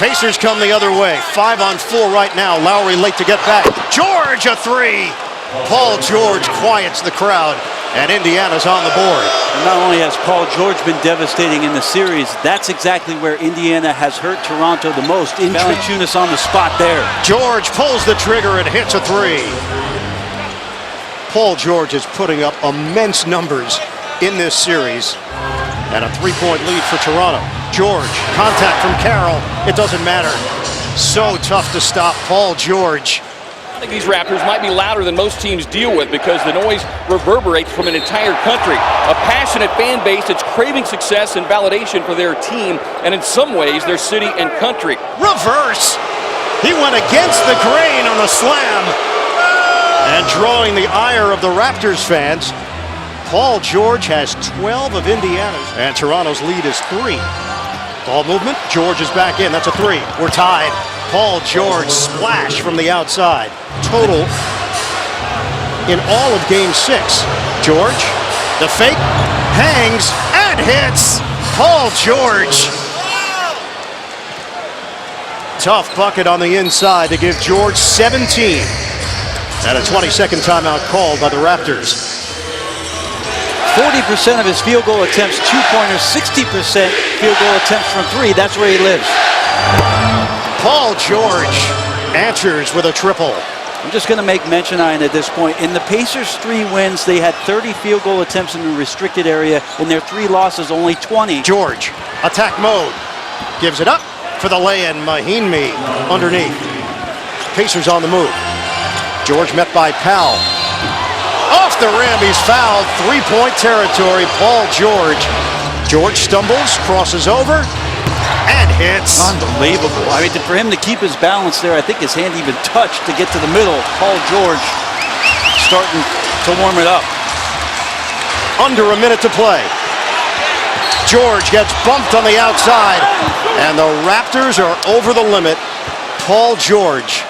Pacers come the other way. 5-on-4 right now. Lowry late to get back. George, a three. Paul George quiets the crowd, and Indiana's on the board. And not only has Paul George been devastating in the series, that's exactly where Indiana has hurt Toronto the most. Valanciunas on the spot there. George pulls the trigger and hits a three. Paul George is putting up immense numbers in this series, and a three-point lead for Toronto. George, contact from Carroll. It doesn't matter. So tough to stop Paul George. I think these Raptors might be louder than most teams deal with because the noise reverberates from an entire country. A passionate fan base that's craving success and validation for their team, and in some ways, their city and country. Reverse! He went against the grain on the slam. And drawing the ire of the Raptors fans, Paul George has 12 of Indiana's, and Toronto's lead is 3. Ball movement, George is back in, that's a 3. We're tied. Paul George splash from the outside. Total in all of Game 6. George, the fake, hangs and hits. Paul George. Tough bucket on the inside to give George 17. And a 20-second timeout called by the Raptors. 40% of his field goal attempts, two-pointers, 60% field goal attempts from three. That's where he lives. Paul George answers with a triple. I'm just going to make mention, Ian, at this point. In the Pacers' 3 wins, they had 30 field goal attempts in the restricted area. In their 3 losses, only 20. George, attack mode. Gives it up for the lay-in. Mahinmi underneath. Pacers on the move. George met by Powell. Off the rim, he's fouled. 3-point territory, Paul George. George stumbles, crosses over, and hits. Unbelievable. I mean, for him to keep his balance there, I think his hand even touched to get to the middle. Paul George starting to warm it up. Under a minute to play. George gets bumped on the outside, and the Raptors are over the limit. Paul George